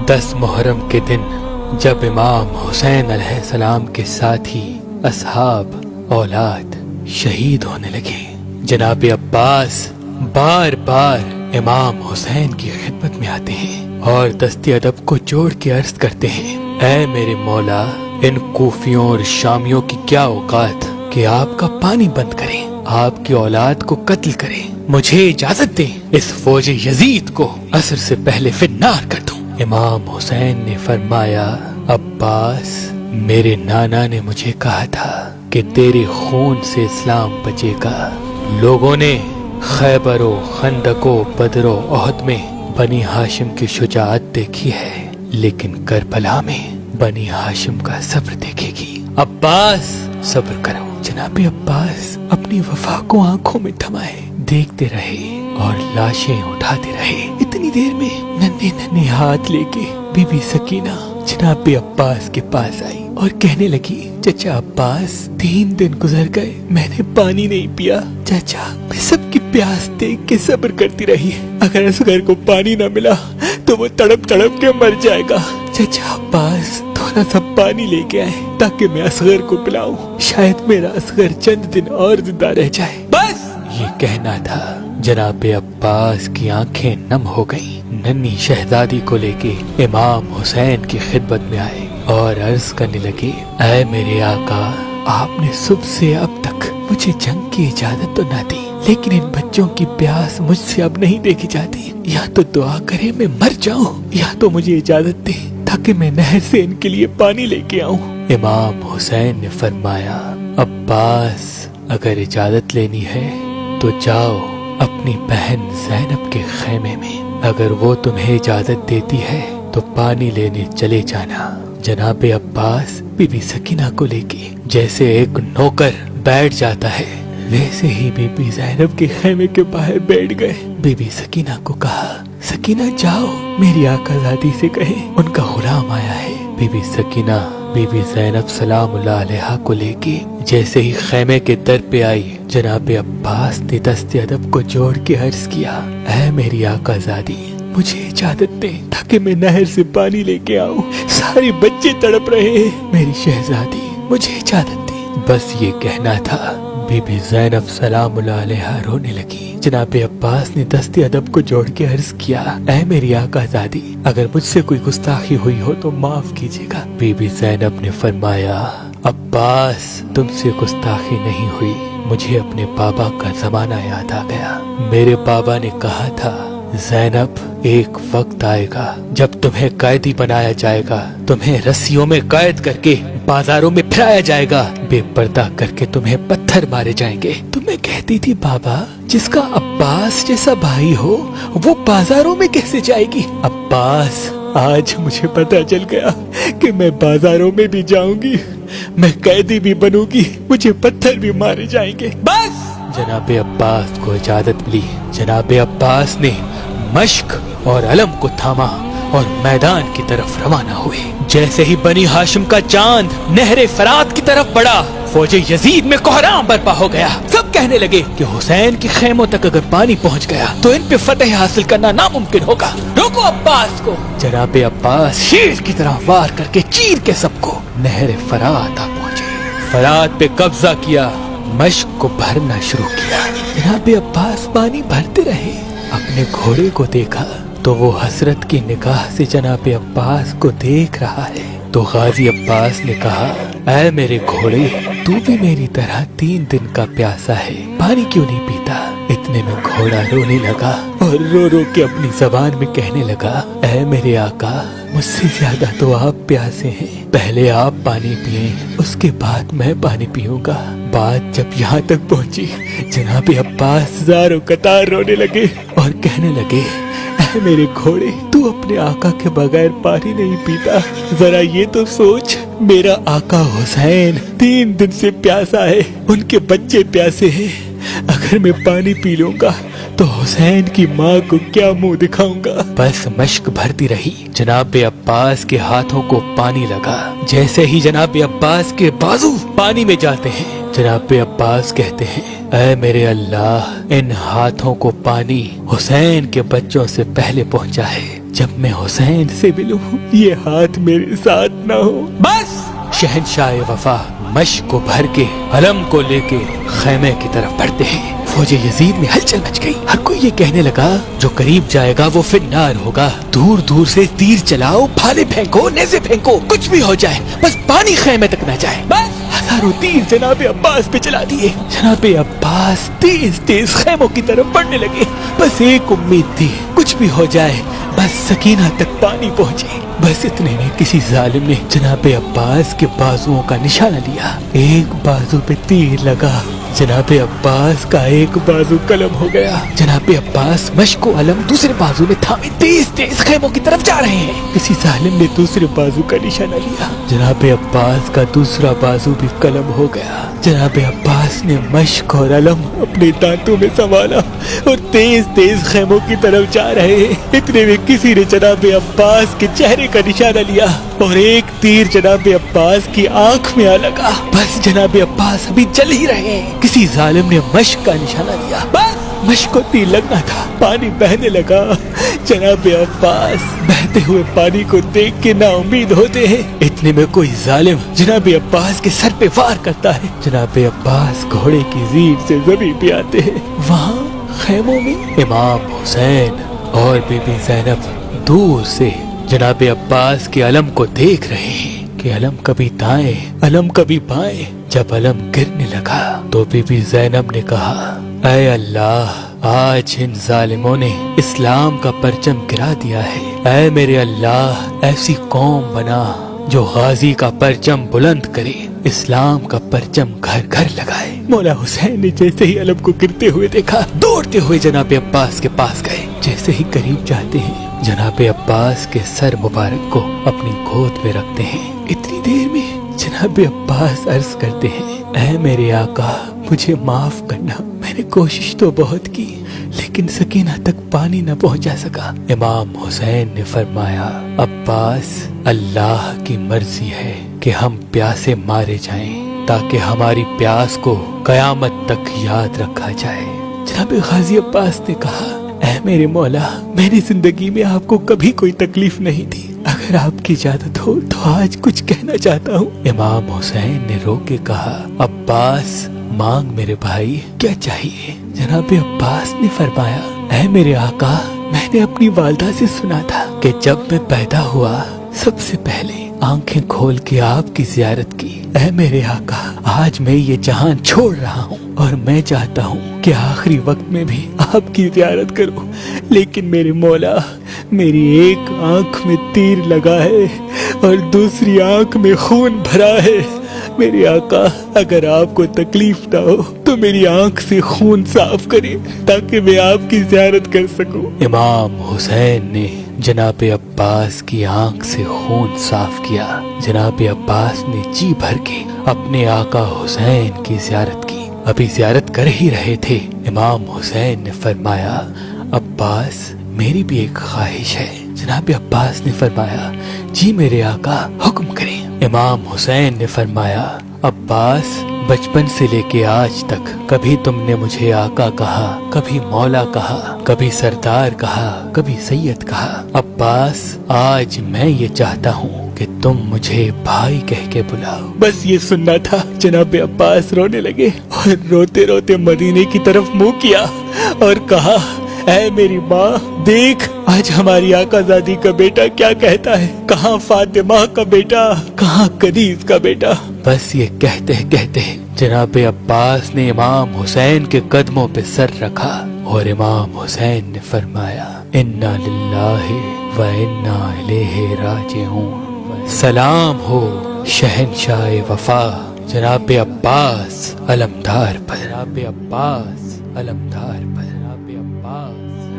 10 मुहर्रम के दिन जब इमाम हुसैन अलैहिस्सलाम के साथी असहाब औलाद शहीद होने लगे, जनाब अब्बास बार बार इमाम हुसैन की खिदमत में आते हैं और दस्ते अदब को जोड़ के अर्ज करते हैं, ऐ मेरे मौला, इन कूफियों और शामियों की क्या औकात कि आपका पानी बंद करें, आपकी औलाद को कत्ल करें, मुझे इजाजत दें इस फौज यजीद को असर से पहले फिन्नार कर दूं। इमाम हुसैन ने फरमाया, अब्बास, मेरे नाना ने मुझे कहा था कि तेरे खून से इस्लाम बचेगा। लोगों ने खैबरो, खंदको, बदरो, ओहद में बनी हाशिम की शुजाअत देखी है, लेकिन करबला में बनी हाशिम का सब्र देखेगी। अब्बास, सब्र करो। जनाब अब्बास अपनी वफा को आंखों में थमाए देखते रहे और लाशें उठाते रहे। इतनी देर में नन्हे नन्हे हाथ लेके बीबी सकीना जनाब अब्बास के पास आई और कहने लगी, चचा अब्बास, 3 दिन गुजर गए, मैंने पानी नहीं पिया। चाचा, मैं सबकी प्यास देख के सब्र करती रही, अगर असगर को पानी न मिला तो वो तड़प तड़प के मर जाएगा। चाचा अब्बास, थोड़ा सा पानी लेके आए ताकि मैं असगर को पिलाऊं, शायद मेरा असगर चंद दिन और जिंदा रह जाए। बस ये कहना था। जनाब अब्बास की आंखें नम हो गईं। नन्ही शहजादी को लेके इमाम हुसैन की खिदमत में आए और अर्ज करने लगे, ऐ मेरे आका, आपने सुबह से अब तक मुझे जंग की इजाजत तो ना दी, लेकिन इन बच्चों की प्यास मुझसे अब नहीं देखी जाती। या तो दुआ करे मैं मर जाऊं, या तो मुझे इजाजत दे ताकि मैं नहर से इनके लिए पानी लेके आऊं। इमाम हुसैन ने फरमाया, अब्बास, अगर इजाजत लेनी है तो जाओ अपनी बहन ज़ैनब के खैमे में, अगर वो तुम्हें इजाजत देती है तो पानी लेने चले जाना। जनाब अब्बास बीबी सकीना को लेके जैसे एक नौकर बैठ जाता है, वैसे ही बीबी ज़ैनब के खैमे के बाहर बैठ गए। बीबी सकीना को कहा, सकीना जाओ, मेरी आकाज़ादी से कहे उनका गुलाम आया है। बीबी सकीना बीबी ज़ैनब सलामुल्लाह अलैहा को लेके जैसे ही खैमे के दर पे आई, जनाब अब्बास ने दस्ते अदब को जोड़ के अर्ज किया, ऐ मेरी आकाज़ादी, मुझे इजाजत दे ताकि मैं नहर से पानी लेके आऊं, सारे बच्चे तड़प रहे हैं, मेरी शहजादी, मुझे इजाजत दे। बस ये कहना था। बीबी ज़ैनब सलामुल्लाह अलैहा रोने लगी। जनाब अब्बास ने दस्ते अदब को जोड़ के अर्ज किया, ऐ मेरी आकाज़ादी, अगर मुझसे कोई गुस्ताखी हुई हो तो माफ कीजिएगा। बीबी ज़ैनब ने फरमाया, अब्बास, तुमसे गुस्ताखी नहीं हुई, मुझे अपने बाबा का जमाना याद आ गया। मेरे बाबा ने कहा था, ज़ैनब, एक वक्त आएगा जब तुम्हें कैदी बनाया जाएगा, तुम्हें रस्सियों में कैद करके बाजारों में फिराया जाएगा, बेपर्दा करके तुम्हें पत्थर मारे जाएंगे। तुम्हें कहती थी, बाबा, जिसका अब्बास जैसा भाई हो वो बाजारों में कैसे जाएगी? अब्बास, आज मुझे पता चल गया कि मैं बाजारों में भी जाऊंगी, मैं कैदी भी बनूंगी, मुझे पत्थर भी मारे जाएंगे। बस जनाब अब्बास को इजाजत मिली। जनाब अब्बास ने मश्क और अलम को थामा और मैदान की तरफ रवाना हुए। जैसे ही बनी हाशिम का चांद नहरे फरात की तरफ बढ़ा, फौज यजीद में कोहराम बर्पा हो गया। सब कहने लगे कि हुसैन के खेमों तक अगर पानी पहुंच गया तो इन पे फतेह हासिल करना नामुमकिन होगा। रोको अब्बास को। जनाब अब्बास शेर की तरह वार करके चीर के सबको नहरे फरात आ पहुंचे। फरात पे कब्जा किया, मश्क को भरना शुरू किया। जनाब अब्बास पानी भरते रहे। अपने घोड़े को देखा तो वो हसरत की निगाह से जनाब अब्बास को देख रहा है। तो गाजी अब्बास ने कहा, ऐ मेरे घोड़े, तू भी मेरी तरह 3 दिन का प्यासा है, पानी क्यों नहीं पीता? इतने में घोड़ा रोने लगा और रो रो के अपनी जबान में कहने लगा, ऐ मेरे आका, मुझसे ज्यादा तो आप प्यासे हैं, पहले आप पानी पिए, उसके बाद मैं पानी पीऊंगा। बात जब यहाँ तक पहुँची, जनाब अब्बास ज़ारो कतार रोने लगे और कहने लगे, ऐ मेरे घोड़े, तू अपने आका के बगैर पानी नहीं पीता, जरा ये तो सोच, मेरा आका हुसैन 3 दिन से प्यासा है, उनके बच्चे प्यासे हैं, अगर मैं पानी पी लूंगा तो हुसैन की माँ को क्या मुंह दिखाऊंगा। बस मश्क भरती रही। जनाब अब्बास के हाथों को पानी लगा। जैसे ही जनाब अब्बास के बाजू पानी में जाते हैं, जनाब अब्बास कहते हैं, ऐ मेरे अल्लाह, इन हाथों को पानी हुसैन के बच्चों से पहले पहुंचा है। جب میں حسین سے ملوں یہ ہاتھ میرے ساتھ نہ ہو۔ بس! شہنشاہ وفا مشق کو بھر کے علم کو لے کے خیمے کی طرف بڑھتے ہیں۔ فوج یزید میں ہلچل مچ گئی، ہر کوئی یہ کہنے لگا جو قریب جائے گا وہ فنار ہوگا، دور دور سے تیر چلاؤ، بھالے پھینکو، نیزے پھینکو، کچھ بھی ہو جائے، بس پانی خیمے تک نہ جائے۔ بس ہزاروں تیر جناب عباس پہ چلا دیے۔ جناب عباس تیز تیز خیموں کی طرف بڑھنے لگے، بس ایک امید تھی، کچھ بھی ہو جائے بس سکینہ تک پانی پہنچے۔ بس اتنے میں کسی ظالم نے جناب عباس کے بازوؤں کا نشانہ لیا، ایک بازو پہ تیر لگا، جناب عباس کا ایک بازو قلم ہو گیا۔ جناب عباس مشق و علم دوسرے بازو میں تھامے تیز تیز خیموں کی طرف جا رہے ہیں۔ کسی ظالم نے دوسرے بازو کا نشانہ لیا، جناب عباس کا دوسرا بازو بھی قلم ہو گیا۔ جناب عباس نے مشق اور علم اپنے دانتوں میں سنبھالا اور تیز تیز خیموں کی طرف جا رہے ہیں۔ اتنے میں کسی نے جناب عباس کے چہرے کا نشانہ لیا اور ایک تیر جناب عباس کی آنکھ میں آ لگا۔ بس جناب عباس ابھی چل ہی رہے ہیں، کسی ظالم نے مشق کا نشانہ لیا، بس مشق کو تیر لگنا تھا، پانی بہنے لگا۔ جناب عباس بہتے ہوئے پانی کو دیکھ کے نا امید ہوتے ہیں۔ اتنے میں کوئی ظالم جناب عباس کے سر پہ وار کرتا ہے، جناب عباس گھوڑے کی زیر سے زمین پہ آتے ہیں۔ وہاں خیموں میں امام حسین اور بی بی زینب دور سے جناب عباس کے علم کو دیکھ رہے ہیں کہ علم کبھی دائیں علم کبھی بائیں۔ جب علم گرنے لگا تو بی بی زینب نے کہا، اے اللہ، آج ان ظالموں نے اسلام کا پرچم گرا دیا ہے۔ اے میرے اللہ، ایسی قوم بنا جو غازی کا پرچم بلند کرے، اسلام کا پرچم گھر گھر لگائے۔ مولا حسین نے جیسے ہی علم کو گرتے ہوئے دیکھا، دوڑتے ہوئے جناب عباس کے پاس گئے۔ جیسے ہی قریب جاتے ہیں، جناب عباس کے سر مبارک کو اپنی گود میں رکھتے ہیں۔ اتنی دیر میں جناب عباس عرض کرتے ہیں، اے میرے آقا، مجھے معاف کرنا، میں نے کوشش تو بہت کی لیکن سکینہ تک پانی نہ پہنچا سکا۔ امام حسین نے فرمایا، عباس، اللہ کی مرضی ہے کہ ہم پیاسے مارے جائیں تاکہ ہماری پیاس کو قیامت تک یاد رکھا جائے۔ جناب غازی عباس نے کہا، اے میرے مولا، میری زندگی میں آپ کو کبھی کوئی تکلیف نہیں دی، اگر آپ کی اجازت ہو تو آج کچھ کہنا چاہتا ہوں۔ امام حسین نے رو کے کہا، عباس، مانگ میرے بھائی، کیا چاہیے؟ جناب عباس نے فرمایا، اے میرے آقا، میں نے اپنی والدہ سے سنا تھا کہ جب میں پیدا ہوا سب سے پہلے آنکھیں کھول کے آپ کی زیارت کی۔ اے میرے آقا، آج میں یہ جہان چھوڑ رہا ہوں اور میں چاہتا ہوں کہ آخری وقت میں بھی آپ کی زیارت کروں، لیکن میرے مولا، میری ایک آنکھ میں تیر لگا ہے اور دوسری آنکھ میں خون بھرا ہے۔ میرے آقا، اگر آپ کو تکلیف نہ ہو تو میری آنکھ سے خون صاف کریں تاکہ میں آپ کی زیارت کر سکوں۔ امام حسین نے جناب عباس کی آنکھ سے خون صاف کیا۔ جناب عباس نے جی بھر کے اپنے آقا حسین کی زیارت کی۔ ابھی زیارت کر ہی رہے تھے، امام حسین نے فرمایا، عباس، میری بھی ایک خواہش ہے۔ جناب عباس نے فرمایا، جی میرے آقا، حکم کریں۔ امام حسین نے فرمایا، عباس، بچپن سے لے کے آج تک کبھی تم نے مجھے آقا کہا، کبھی مولا کہا، کبھی سردار کہا، کبھی سید کہا۔ عباس، آج میں یہ چاہتا ہوں کہ تم مجھے بھائی کہہ کے بلاؤ۔ بس یہ سننا تھا۔ جناب عباس رونے لگے اور روتے روتے مدینے کی طرف منہ کیا اور کہا، اے میری ماں، دیکھ آج ہماری آقا زادی کا بیٹا کیا کہتا ہے، کہاں فاطمہ کا بیٹا، کہاں کنیز کا بیٹا۔ بس یہ کہتے کہتے جناب عباس نے امام حسین کے قدموں پہ سر رکھا اور امام حسین نے فرمایا، انا للہ و انا الیہ راجعون۔ سلام ہو شہنشاہ وفا جناب عباس علمدار پر، جناب عباس علمدار پر، جناب عباس